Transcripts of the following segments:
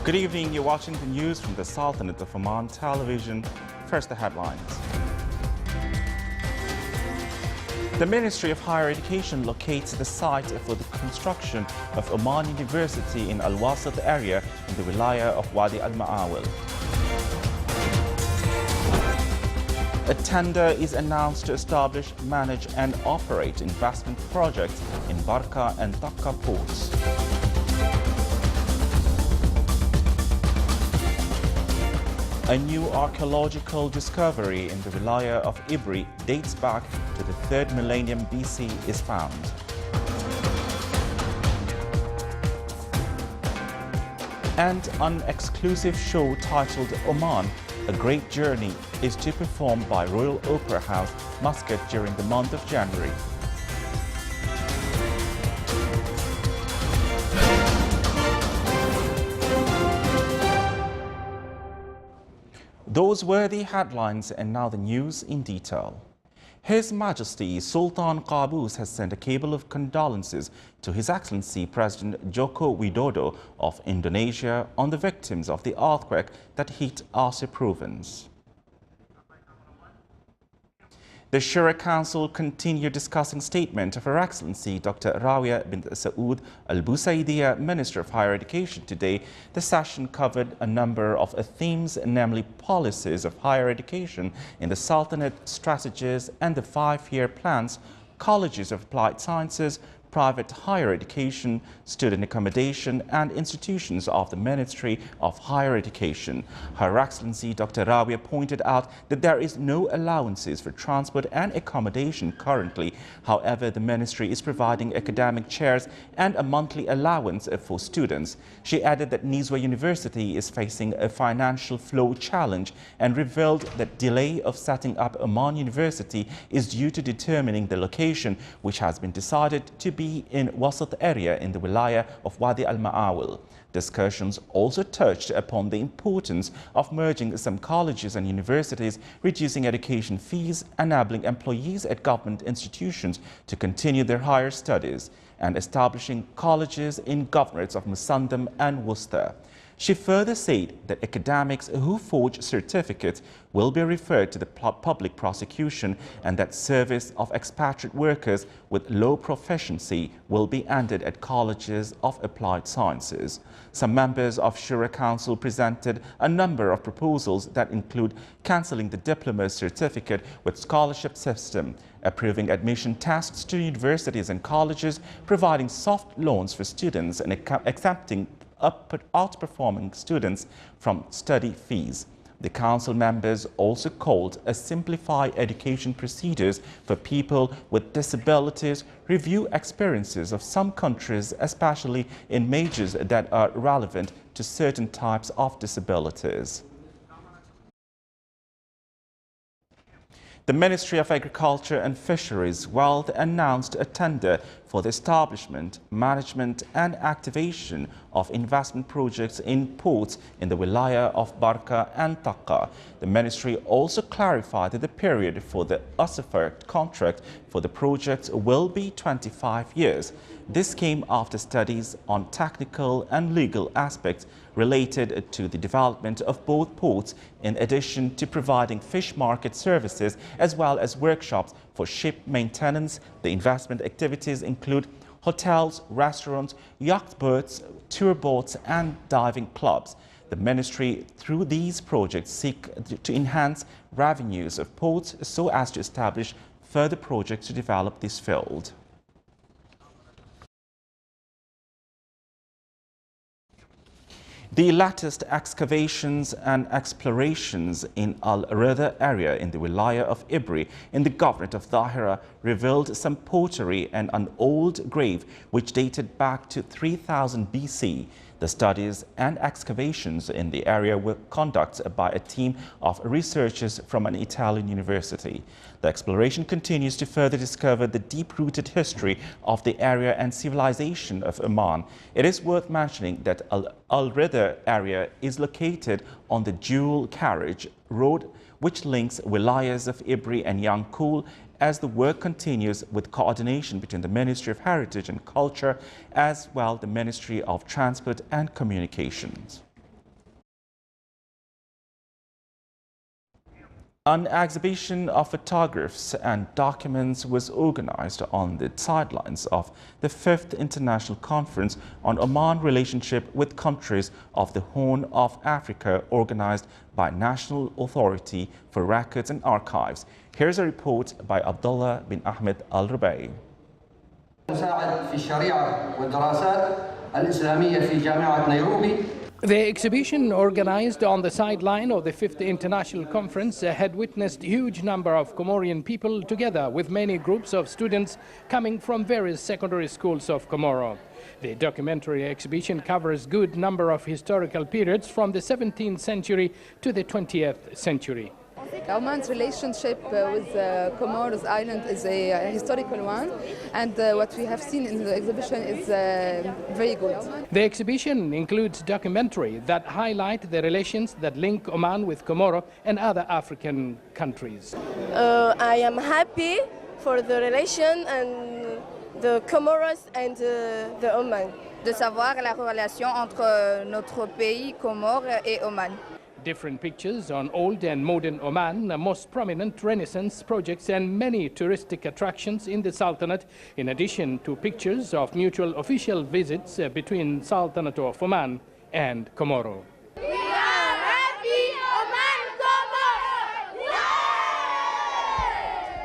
Good evening. You're watching the news from the Sultanate of Oman television. First, the headlines. The Ministry of Higher Education locates the site for the construction of Oman University in Al-Wasat area in the Wilaya of Wadi Al-Ma'awil. A tender is announced to establish, manage and operate investment projects in Barka and Takka ports. A new archaeological discovery in the Wilaya of Ibri dates back to the 3rd millennium BC is found. And an exclusive show titled Oman, A Great Journey is to be performed by Royal Opera House, Muscat during the month of January. Those were the headlines, and now the news in detail. His Majesty Sultan Qaboos has sent a cable of condolences to His Excellency President Joko Widodo of Indonesia on the victims of the earthquake that hit Aceh province. The Shura Council continued discussing statement of Her Excellency Dr. Rawia bint Saud Al-Busaidia, Minister of Higher Education today. The session covered a number of themes, namely policies of higher education in the Sultanate, strategies and the 5-year plans, colleges of applied sciences, private higher education, student accommodation and institutions of the Ministry of Higher Education. Her Excellency Dr. Rawia pointed out that there is no allowances for transport and accommodation currently. However, the Ministry is providing academic chairs and a monthly allowance for students. She added that Nizwa University is facing a financial flow challenge and revealed that delay of setting up Oman University is due to determining the location, which has been decided to be in Wasat area in the Wilaya of Wadi Al-Ma'awil. Discussions also touched upon the importance of merging some colleges and universities, reducing education fees, enabling employees at government institutions to continue their higher studies, and establishing colleges in governorates of Musandam and Worcester. She further said that academics who forge certificates will be referred to the public prosecution and that service of expatriate workers with low proficiency will be ended at colleges of applied sciences. Some members of Shura Council presented a number of proposals that include cancelling the diploma certificate with scholarship system, approving admission tests to universities and colleges, providing soft loans for students and accepting outperforming students from study fees. The council members also called a simplify education procedures for people with disabilities, review experiences of some countries, especially in majors that are relevant to certain types of disabilities. The Ministry of Agriculture and Fisheries Wealth announced a tender for the establishment, management and activation of investment projects in ports in the Wilaya of Barka and Takka. The ministry also clarified that the period for the USAFER contract for the projects will be 25 years. This came after studies on technical and legal aspects related to the development of both ports, in addition to providing fish market services as well as workshops for ship maintenance. The investment activities include hotels, restaurants, yacht berths, tour boats and diving clubs. The ministry, through these projects, seek to enhance revenues of ports so as to establish further projects to develop this field. The latest excavations and explorations in Al-Rida area in the Wilaya of Ibri in the governorate of Dhahira revealed some pottery and an old grave which dated back to 3000 BC. The studies and excavations in the area were conducted by a team of researchers from an Italian university. The exploration continues to further discover the deep-rooted history of the area and civilization of Oman. It is worth mentioning that Al-Rida area is located on the dual carriage road which links wilayas of Ibri and Yankul, as the work continues with coordination between the Ministry of Heritage and Culture as well the Ministry of Transport and Communications. An exhibition of photographs and documents was organized on the sidelines of the 5th International Conference on Oman Relationship with Countries of the Horn of Africa, organized by National Authority for Records and Archives. Here's a report by Abdullah bin Ahmed Al-Rubai. The exhibition, organized on the sideline of the 5th International Conference, had witnessed a huge number of Comorian people together with many groups of students coming from various secondary schools of Comoro. The documentary exhibition covers a good number of historical periods from the 17th century to the 20th century. Oman's relationship with Comoros Island is a historical one, and what we have seen in the exhibition is very good. The exhibition includes documentary that highlight the relations that link Oman with Comoro and other African countries. I am happy for the relation and the Comoros and the Oman. De savoir la relation entre notre pays, Comores et Oman. Different pictures on old and modern Oman, most prominent Renaissance projects and many touristic attractions in the Sultanate, in addition to pictures of mutual official visits between Sultanate of Oman and Comoro.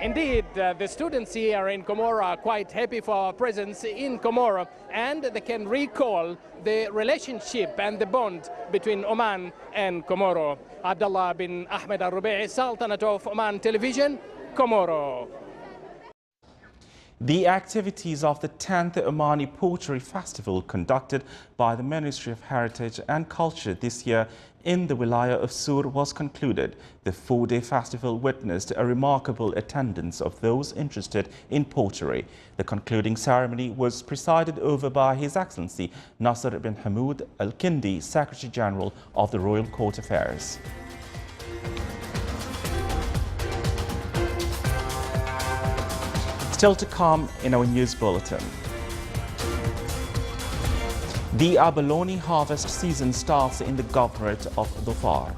Indeed, the students here in Comoro are quite happy for our presence in Comoro, and they can recall the relationship and the bond between Oman and Comoro. Abdullah bin Ahmed Al-Rubai, Sultanate of Oman Television, Comoro. The activities of the 10th Omani Poetry Festival, conducted by the Ministry of Heritage and Culture this year in the Wilaya of Sur, was concluded. The 4-day festival witnessed a remarkable attendance of those interested in poetry. The concluding ceremony was presided over by His Excellency Nasser bin Hamoud Al-Kindi, Secretary General of the Royal Court Affairs. Still to come in our news bulletin. The abalone harvest season starts in the Governorate of Dhofar.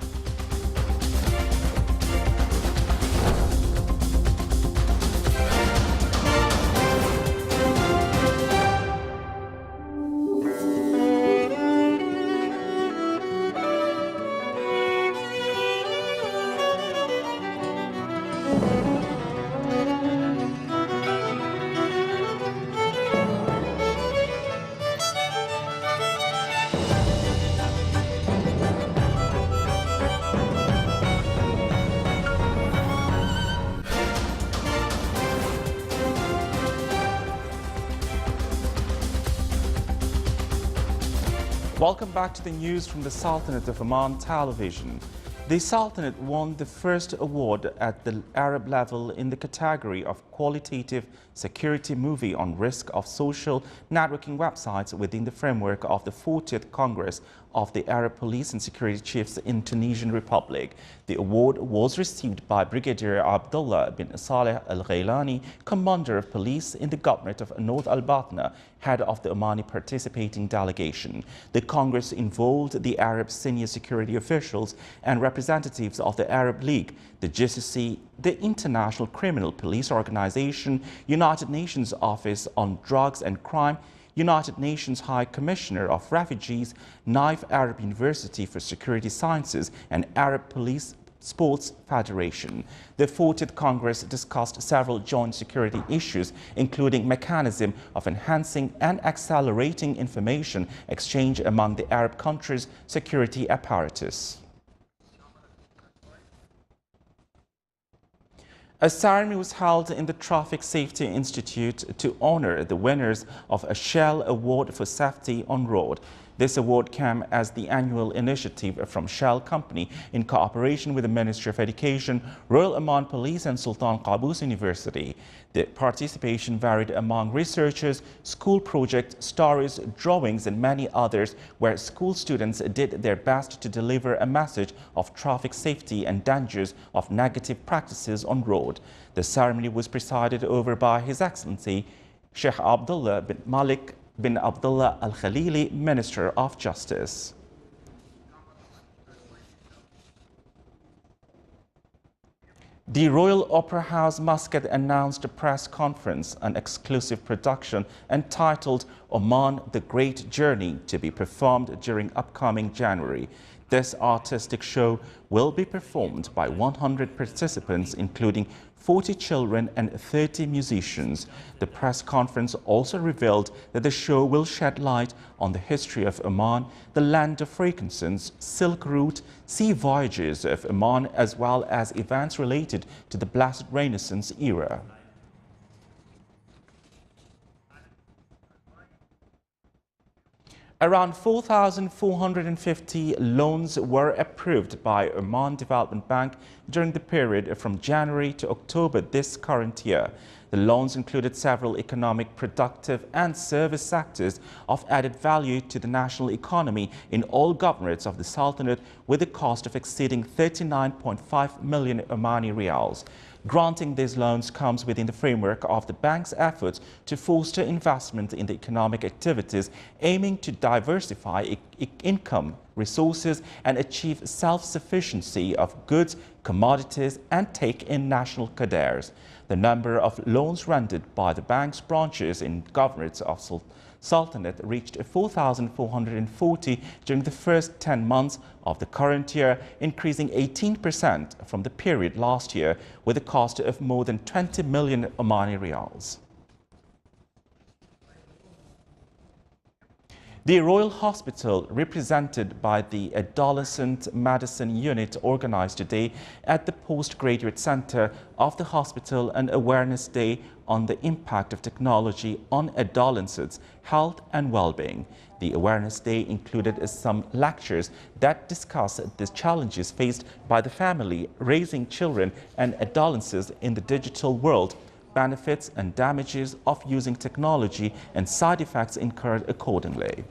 Welcome back to the news from the Sultanate of Oman Television. The Sultanate won the first award at the Arab level in the category of qualitative security movie on risk of social networking websites within the framework of the 40th Congress of the Arab Police and Security Chiefs in Tunisian Republic. The award was received by Brigadier Abdullah bin Saleh Al-Ghailani, Commander of Police in the Governorate of North Al-Batna, head of the Omani participating delegation. The Congress involved the Arab senior security officials and representatives of the Arab League, the GCC, the International Criminal Police Organization, United Nations Office on Drugs and Crime, United Nations High Commissioner of Refugees, Naif Arab University for Security Sciences, and Arab Police Sports Federation. The 40th Congress discussed several joint security issues, including mechanism of enhancing and accelerating information exchange among the Arab countries' security apparatus. A ceremony was held in the Traffic Safety Institute to honor the winners of a Shell Award for Safety on Road. This award came as the annual initiative from Shell Company in cooperation with the Ministry of Education, Royal Oman Police and Sultan Qaboos University. The participation varied among researchers, school projects, stories, drawings and many others, where school students did their best to deliver a message of traffic safety and dangers of negative practices on road. The ceremony was presided over by His Excellency Sheikh Abdullah bin Malik bin Abdullah Al-Khalili, Minister of Justice. The Royal Opera House, Muscat announced a press conference, an exclusive production entitled Oman, The Great Journey, to be performed during upcoming January. This artistic show will be performed by 100 participants, including 40 children and 30 musicians. The press conference also revealed that the show will shed light on the history of Oman, the land of frankincense, Silk Route, sea voyages of Oman, as well as events related to the Blessed Renaissance era. Around 4,450 loans were approved by Oman Development Bank during the period from January to October this current year. The loans included several economic, productive and service sectors of added value to the national economy in all governorates of the Sultanate, with a cost of exceeding 39.5 million Omani riyals. Granting these loans comes within the framework of the bank's efforts to foster investment in the economic activities, aiming to diversify income, resources and achieve self-sufficiency of goods, commodities and take in national qadars. The number of loans rendered by the bank's branches in governorates of Sultanate reached 4,440 during the first 10 months of the current year, increasing 18% from the period last year, with a cost of more than 20 million Omani riyals. The Royal Hospital, represented by the Adolescent Medicine Unit, organized today at the Postgraduate Center of the hospital an awareness day on the impact of technology on adolescents' health and well-being. The awareness day included some lectures that discuss the challenges faced by the family raising children and adolescents in the digital world, benefits and damages of using technology, and side effects incurred accordingly.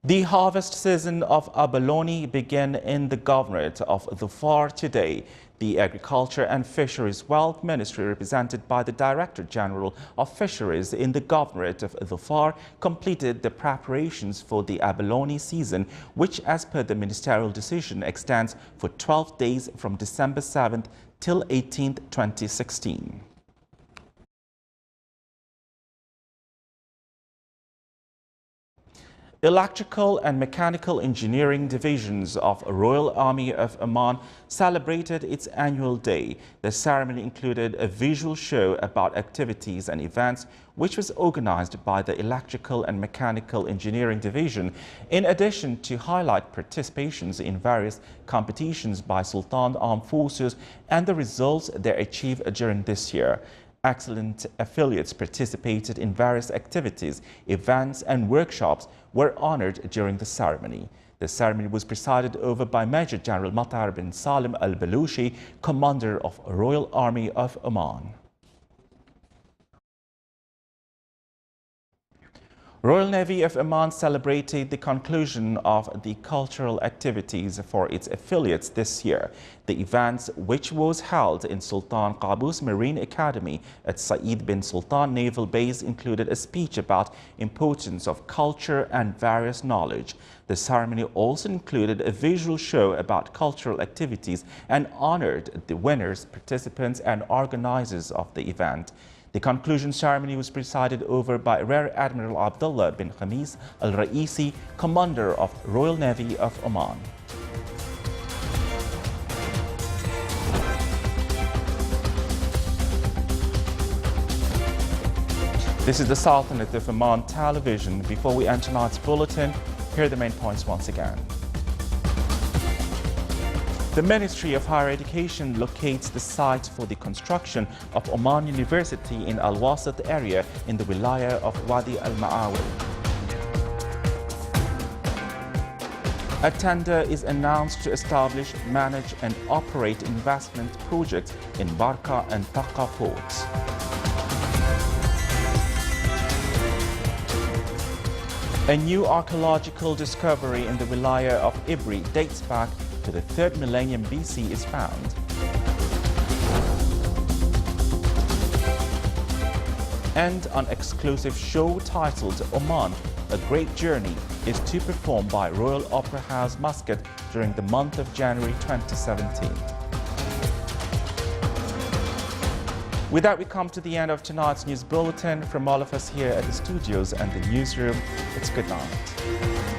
The harvest season of abalone began in the governorate of Dhofar today. The Agriculture and Fisheries Wealth Ministry, represented by the Director General of Fisheries in the governorate of Dhofar, completed the preparations for the abalone season, which, as per the ministerial decision, extends for 12 days from December 7th till 18th, 2016. Electrical and Mechanical Engineering divisions of Royal Army of Oman celebrated its annual day. The ceremony included a visual show about activities and events, which was organized by the Electrical and Mechanical Engineering Division, in addition to highlight participations in various competitions by Sultan Armed Forces and the results they achieved during this year. Excellent affiliates participated in various activities, events and workshops were honored during the ceremony. The ceremony was presided over by Major General Matar bin Salim al-Balushi, Commander of Royal Army of Oman. Royal Navy of Oman celebrated the conclusion of the cultural activities for its affiliates this year. The events, which was held in Sultan Qaboos Marine Academy at Saeed bin Sultan Naval Base, included a speech about importance of culture and various knowledge. The ceremony also included a visual show about cultural activities and honored the winners, participants and organizers of the event. The conclusion ceremony was presided over by Rear Admiral Abdullah bin Khamis al-Raisi, Commander of Royal Navy of Oman. This is the Sultanate of Oman television. Before we enter tonight's bulletin, here are the main points once again. The Ministry of Higher Education locates the site for the construction of Oman University in Al-Wasat area in the Wilaya of Wadi Al-Ma'awil. A tender is announced to establish, manage and operate investment projects in Barka and Taka ports. A new archaeological discovery in the Wilaya of Ibri dates back to the 3rd millennium BC is found. And an exclusive show titled Oman, A Great Journey is to perform by Royal Opera House, Muscat during the month of January 2017. With that, we come to the end of tonight's news bulletin. From all of us here at the studios and the newsroom, it's good night.